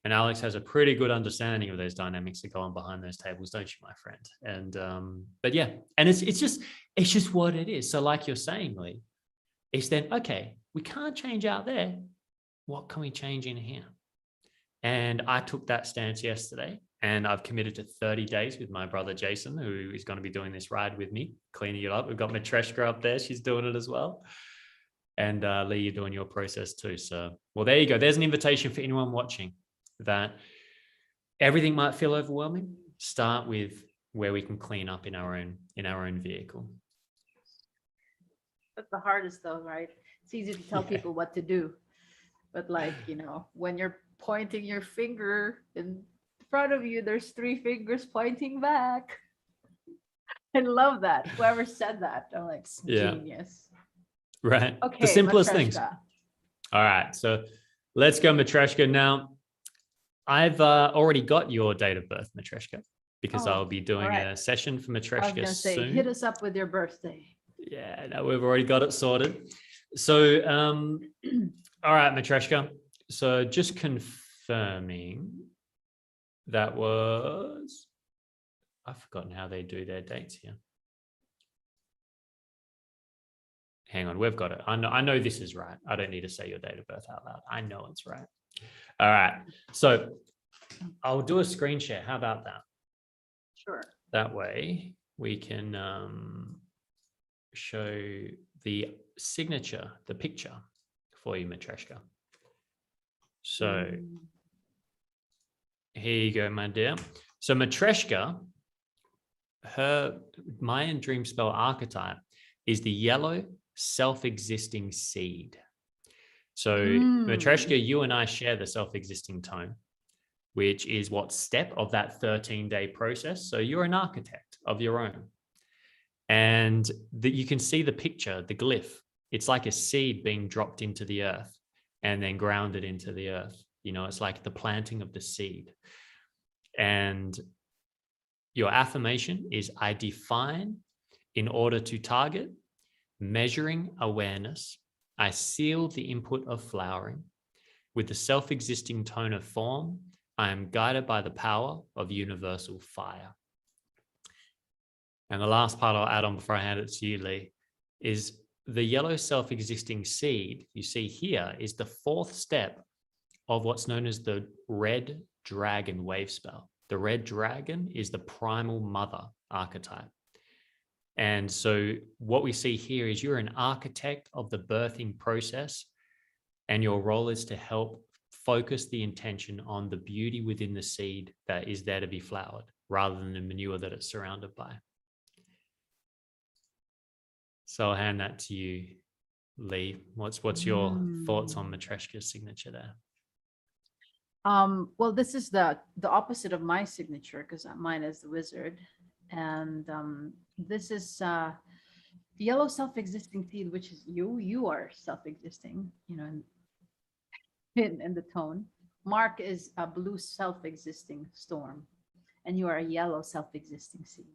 And Alex has a pretty good understanding of those dynamics that go on behind those tables, don't you, my friend? And but yeah, and it's just what it is. So like you're saying, Lee, it's then, okay, we can't change out there. What can we change in here? And I took that stance yesterday, and I've committed to 30 days with my brother, Jason, who is going to be doing this ride with me, cleaning it up. We've got Matreshka up there. She's doing it as well. And Lee, you're doing your process too. So, well, there you go. There's an invitation for anyone watching that everything might feel overwhelming. Start with where we can clean up in our own vehicle. That's the hardest though, right? It's easy to tell people what to do. But like, when you're pointing your finger in front of you, there's 3 fingers pointing back. I love that. Whoever said that, I'm like, genius. Right. Okay. The simplest Matreshka. things. All right. So let's go, Matreshka. Now, I've already got your date of birth, Matreshka, because I'll be doing a session for Matreshka soon. Hit us up with your birthday. Yeah, no, we've already got it sorted. So, all right, Matreshka. So just confirming that was, I've forgotten how they do their dates here. Hang on, we've got it. I know this is right. I don't need to say your date of birth out loud. I know it's right. All right. So I'll do a screen share. How about that? Sure. That way we can show the signature, the picture for you, Matreshka. So here you go, my dear. So Matreshka, her Mayan Dreamspell Archetype is the yellow self-existing seed. So Matreshka, you and I share the self-existing tone, which is what step of that 13-day process. So you're an architect of your own. And you can see the picture, the glyph. It's like a seed being dropped into the earth and then grounded into the earth. It's like the planting of the seed. And your affirmation is, I define in order to target, measuring awareness. I seal the input of flowering. With the self-existing tone of form, I am guided by the power of universal fire. And the last part I'll add on before I hand it to you, Lee, is the yellow self-existing seed you see here is the 4th step of what's known as the red dragon wave spell. The red dragon is the primal mother archetype. And so what we see here is you're an architect of the birthing process, and your role is to help focus the intention on the beauty within the seed that is there to be flowered, rather than the manure that it's surrounded by. So I'll hand that to you, Lee. What's your thoughts on Matreshka's signature there? Well, this is the opposite of my signature, because mine is the wizard. And this is the yellow self-existing seed, which is you are self-existing, in the tone. Mark is a blue self-existing storm, and you are a yellow self-existing seed.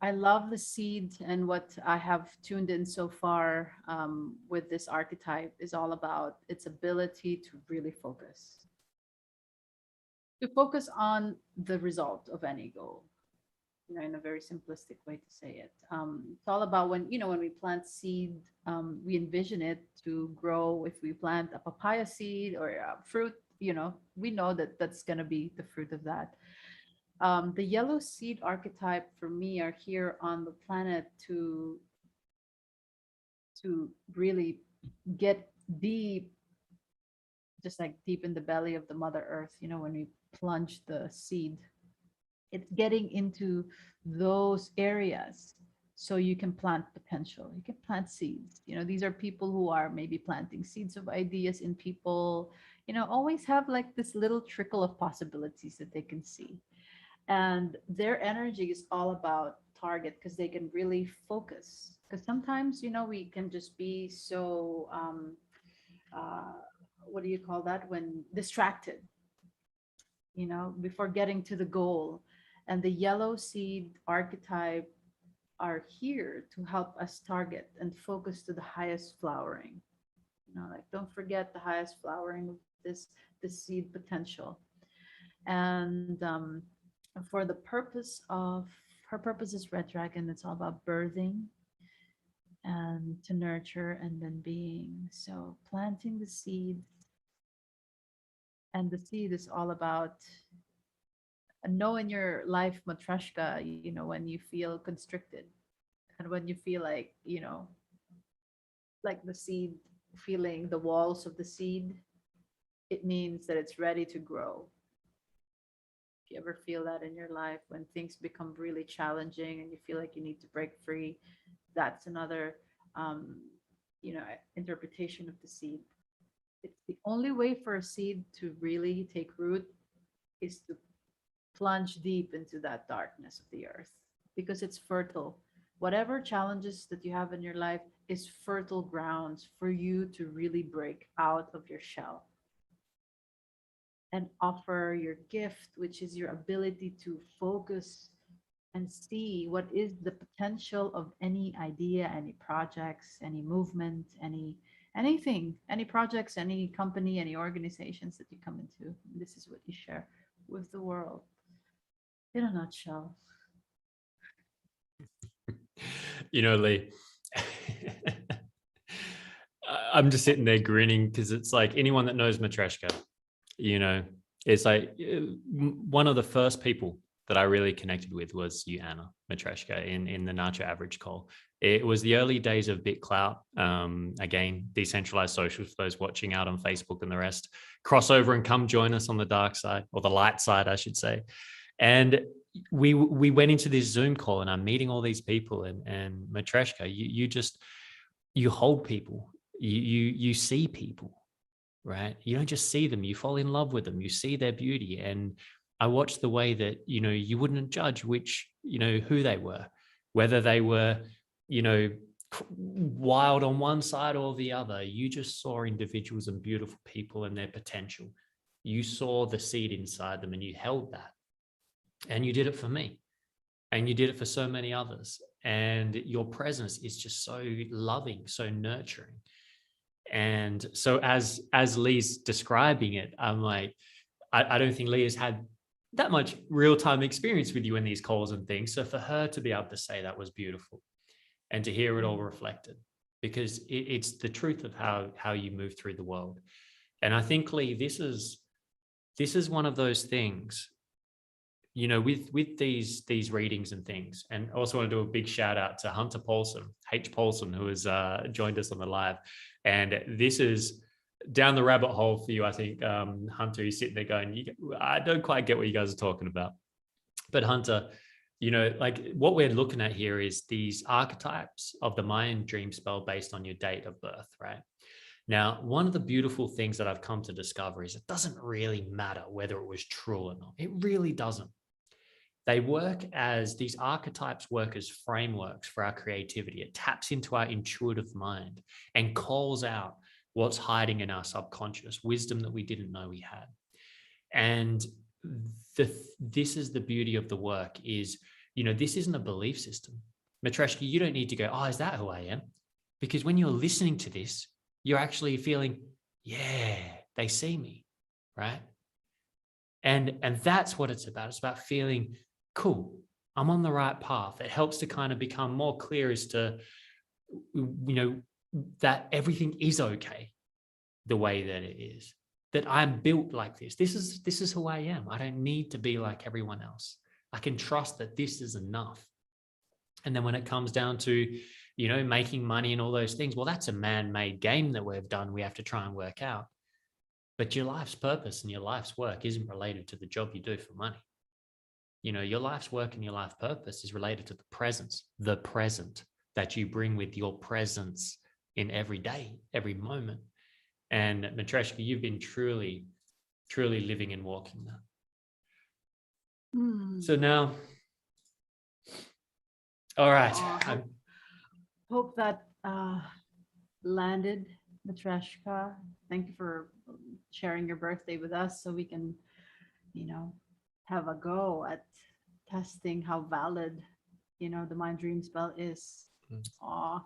I love the seed, and what I have tuned in so far with this archetype is all about its ability to really focus. To focus on the result of any goal, in a very simplistic way to say it. It's all about when we plant seed, we envision it to grow. If we plant a papaya seed or a fruit, we know that that's going to be the fruit of that. The yellow seed archetype for me are here on the planet to really get deep, just like deep in the belly of the Mother Earth. When we plunge the seed, it's getting into those areas so you can plant potential. You can plant seeds. These are people who are maybe planting seeds of ideas in people. Always have like this little trickle of possibilities that they can see, and their energy is all about target because they can really focus. Because sometimes we can just be so uh, what do you call that, when distracted, before getting to the goal. And the yellow seed archetype are here to help us target and focus to the highest flowering. Like, don't forget the highest flowering of this seed potential. And for the purpose of her purpose is red dragon. It's all about birthing and to nurture and then being. So planting the seed, and the seed is all about knowing your life matryoshka, when you feel constricted and when you feel like the seed, feeling the walls of the seed, it means that it's ready to grow. If you ever feel that in your life, when things become really challenging and you feel like you need to break free, that's another um, interpretation of the seed. It's the only way for a seed to really take root is to plunge deep into that darkness of the earth, because it's fertile. Whatever challenges that you have in your life is fertile grounds for you to really break out of your shell and offer your gift, which is your ability to focus and see what is the potential of any idea, any projects, any movement, anything, any projects, any company, any organizations that you come into. This is what you share with the world in a nutshell. Lee, I'm just sitting there grinning because it's like anyone that knows Matryoshka, it's like one of the first people that I really connected with was you, Anna Matryoshka, in the Nacho Average call. It was the early days of BitClout. Again, decentralized socials for those watching out on Facebook and the rest. Cross over and come join us on the dark side, or the light side, I should say. And we went into this Zoom call, and I'm meeting all these people. And Matryoshka, you hold people, you see people, right? You don't just see them, you fall in love with them, you see their beauty. And I watched the way that, you wouldn't judge who they were, whether they were, wild on one side or the other. You just saw individuals and beautiful people and their potential. You saw the seed inside them and you held that. And you did it for me. And you did it for so many others. And your presence is just so loving, so nurturing. And so as Lee's describing it, I'm like, I don't think Lee has had that much real-time experience with you in these calls and things. So for her to be able to say that was beautiful, and to hear it all reflected, because it's the truth of how you move through the world. And I think, Lee, this is one of those things, with these readings and things. And I also want to do a big shout out to Hunter Paulson, H. Paulson, who has joined us on the live. And this is down the rabbit hole for you, I think. Hunter, you're sitting there going, I don't quite get what you guys are talking about. But Hunter, like what we're looking at here is these archetypes of the Mayan dream spell based on your date of birth, right? Now, one of the beautiful things that I've come to discover is it doesn't really matter whether it was true or not. It really doesn't. These archetypes work as frameworks for our creativity. It taps into our intuitive mind and calls out what's hiding in our subconscious, wisdom that we didn't know we had. And this is the beauty of the work is, this isn't a belief system. Matryoshka, you don't need to go, is that who I am? Because when you're listening to this, you're actually feeling, yeah, they see me, right? And that's what it's about. It's about feeling, cool, I'm on the right path. It helps to kind of become more clear as to, that everything is okay the way that it is. that I'm built like this. This is who I am. I don't need to be like everyone else. I can trust that this is enough. And then when it comes down to, making money and all those things, well, that's a man-made game that we've done. We have to try and work out. But your life's purpose and your life's work isn't related to the job you do for money. Your life's work and your life purpose is related to the present that you bring with your presence in every day, every moment. And Matreshka, you've been truly, truly living and walking that. So now, all right. Hope that landed, Matreshka. Thank you for sharing your birthday with us so we can, have a go at testing how valid, the Mayan Dreamspell is. Aw.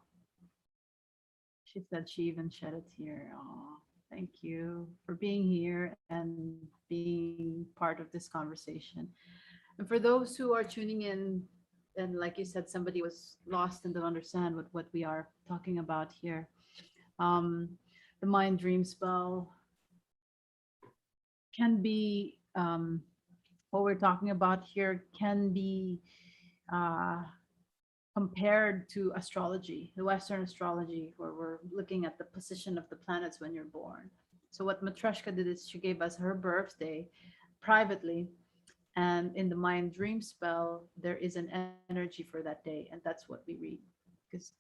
She said she even shed a tear. Aw. Thank you for being here and being part of this conversation. And for those who are tuning in, and like you said, somebody was lost and don't understand what we are talking about here. The Mayan Dreamspell can be, what we're talking about here can be compared to astrology, the Western astrology, where we're looking at the position of the planets when you're born. So what Matreshka did is she gave us her birthday privately, and in the Mayan Dreamspell, there is an energy for that day, and that's what we read. Because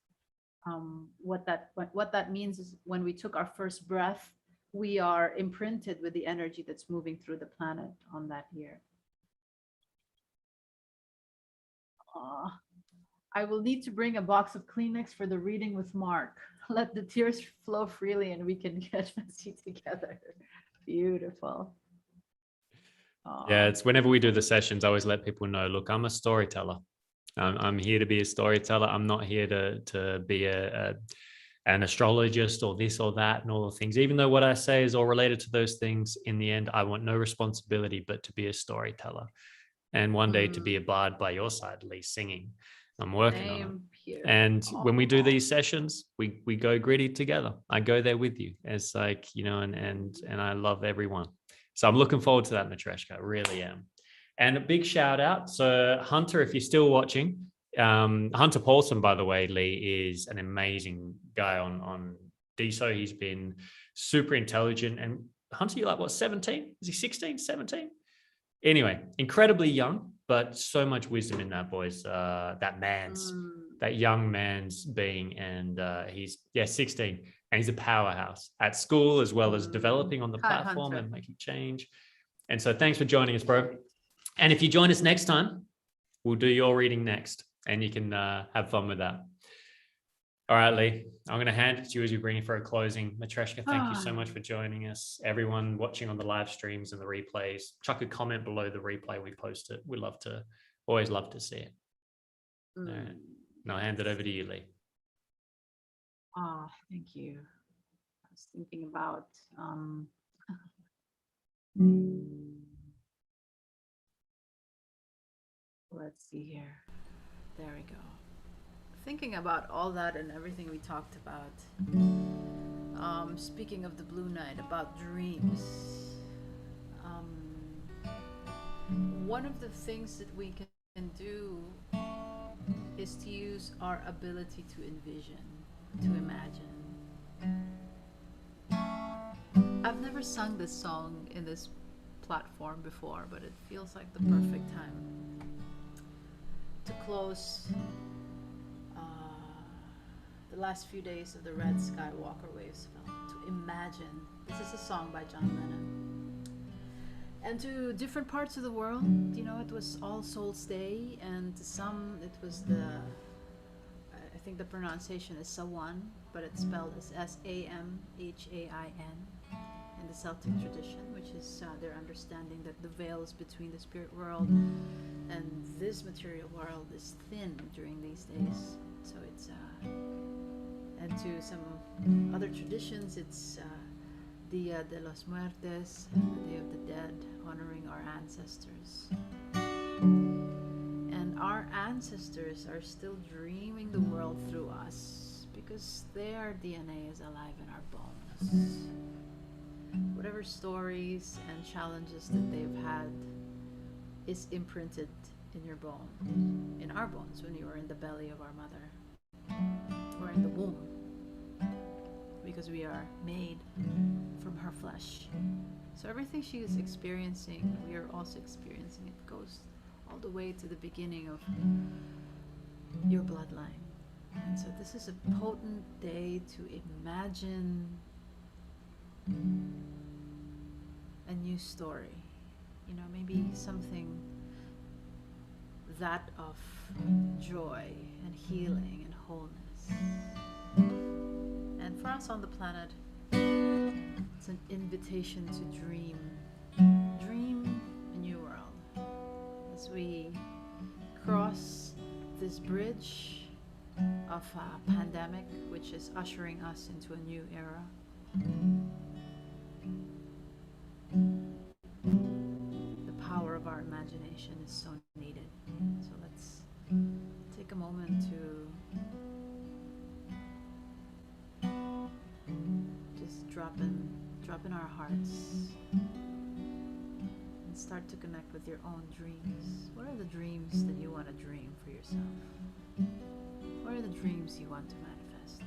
what that means is when we took our first breath, we are imprinted with the energy that's moving through the planet on that year. I will need to bring a box of Kleenex for the reading with Mark. Let the tears flow freely and we can get messy together. Beautiful. Yeah, it's whenever we do the sessions, I always let people know, look, I'm a storyteller. I'm here to be a storyteller. I'm not here to be an astrologist or this or that and all the things. Even though what I say is all related to those things, in the end, I want no responsibility but to be a storyteller. And one day to be a bard by your side, Lee, singing. I'm working on it. Here. And when we do these sessions, we go gritty together. I go there with you. It's like, and I love everyone. So I'm looking forward to that, Matreshka. I really am. And a big shout out. So Hunter, if you're still watching, Hunter Paulson, by the way, Lee, is an amazing guy on DSO. He's been super intelligent. And Hunter, you're like, what, 17? Is he 16, 17? Anyway, incredibly young, but so much wisdom in that boy's, that young man's being. And he's 16, and he's a powerhouse at school as well as developing on the platform and making change. And so thanks for joining us, bro. And if you join us next time, we'll do your reading next, and you can have fun with that. All right, Lee, I'm going to hand it to you as you bring it for a closing. Matreshka, thank you so much for joining us. Everyone watching on the live streams and the replays, chuck a comment below the replay. We post it. We always love to see it. All right. And I'll hand it over to you, Lee. Thank you. I was thinking about let's see here. There we go. Thinking about all that and everything we talked about. Speaking of the Blue Night, about dreams. One of the things that we can do is to use our ability to envision, to imagine. I've never sung this song in this platform before, but it feels like the perfect time to close the last few days of the Red Skywalker Waves film, to imagine. This is a song by John Lennon. And to different parts of the world, it was All Souls Day, and to some it was I think the pronunciation is Sawan, but it's spelled as Samhain in the Celtic tradition, which is their understanding that the veils between the spirit world and this material world is thin during these days. So it's and to some other traditions, it's Dia de los Muertos, the Day of the Dead, honoring our ancestors. And our ancestors are still dreaming the world through us because their DNA is alive in our bones. Whatever whatever stories and challenges that they've had is imprinted in your bone, in our bones, when you were in the belly of our mother or in the womb, because we are made from her flesh. So everything she is experiencing, we are also experiencing. It goes all the way to the beginning of your bloodline. And so this is a potent day to imagine a new story. You know, maybe something that of joy and healing and wholeness. And for us on the planet, it's an invitation to dream. Dream a new world. As we cross this bridge of a pandemic, which is ushering us into a new era. The power of our imagination is so needed. So let's take a moment to just drop in our hearts and start to connect with your own dreams. What are the dreams that you want to dream for yourself? What are the dreams you want to manifest?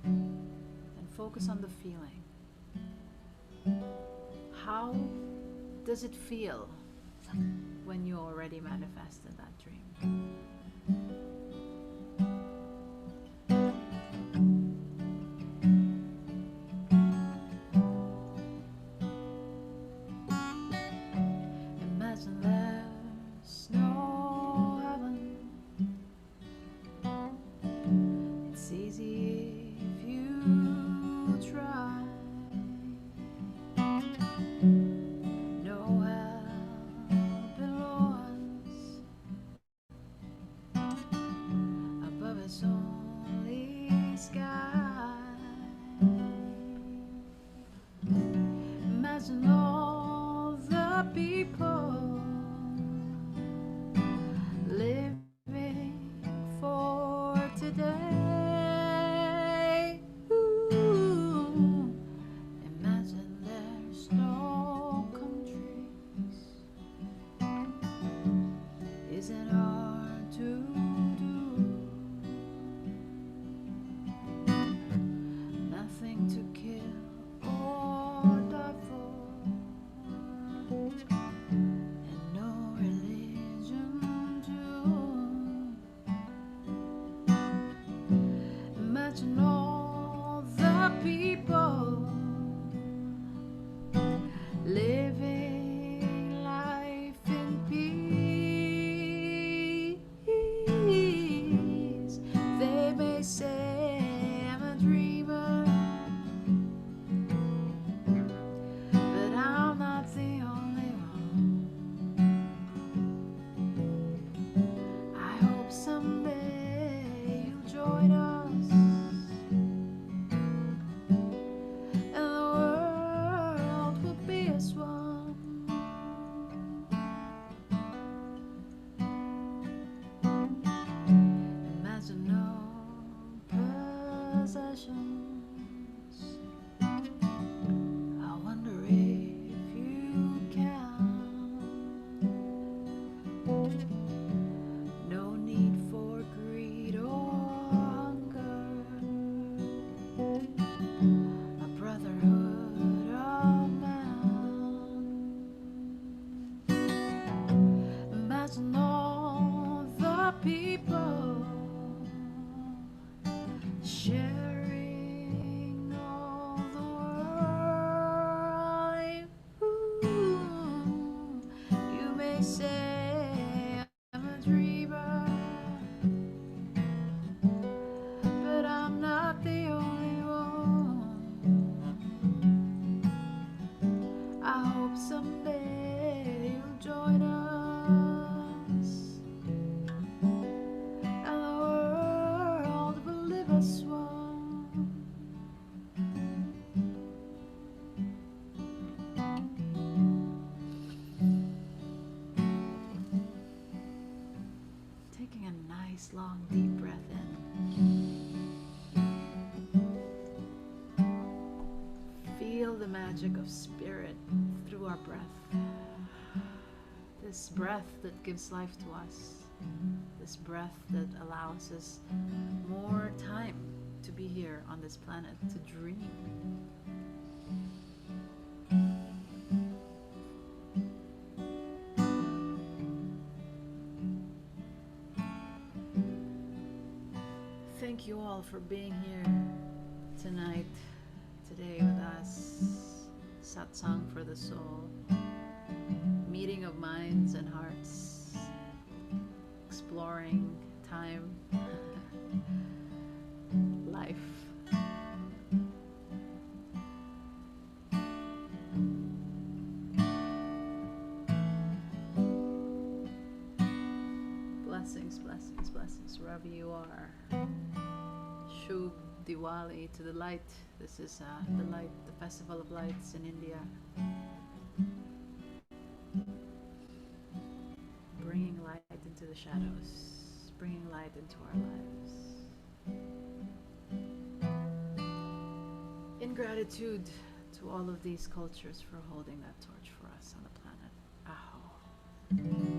And focus on the feeling. How does it feel when you already manifested that dream? Imagine there's no heaven. It's easy if you try. No hell below us. Above us only sky. Imagine all the people living for today. Ooh. Imagine there's no countries. Isn't hard to do. Nothing to kill or die for. magic of spirit through our breath. This breath that gives life to us. This breath that allows us more time to be here on this planet, to dream. Thank you all for being here tonight, today with us. Satsang for the soul. Meeting of minds and hearts. Exploring time, life. Blessings, blessings, blessings, wherever you are. Shubh Diwali to the light. This is the light, the festival of lights in India. Bringing light into the shadows, bringing light into our lives. In gratitude to all of these cultures for holding that torch for us on the planet. Aho.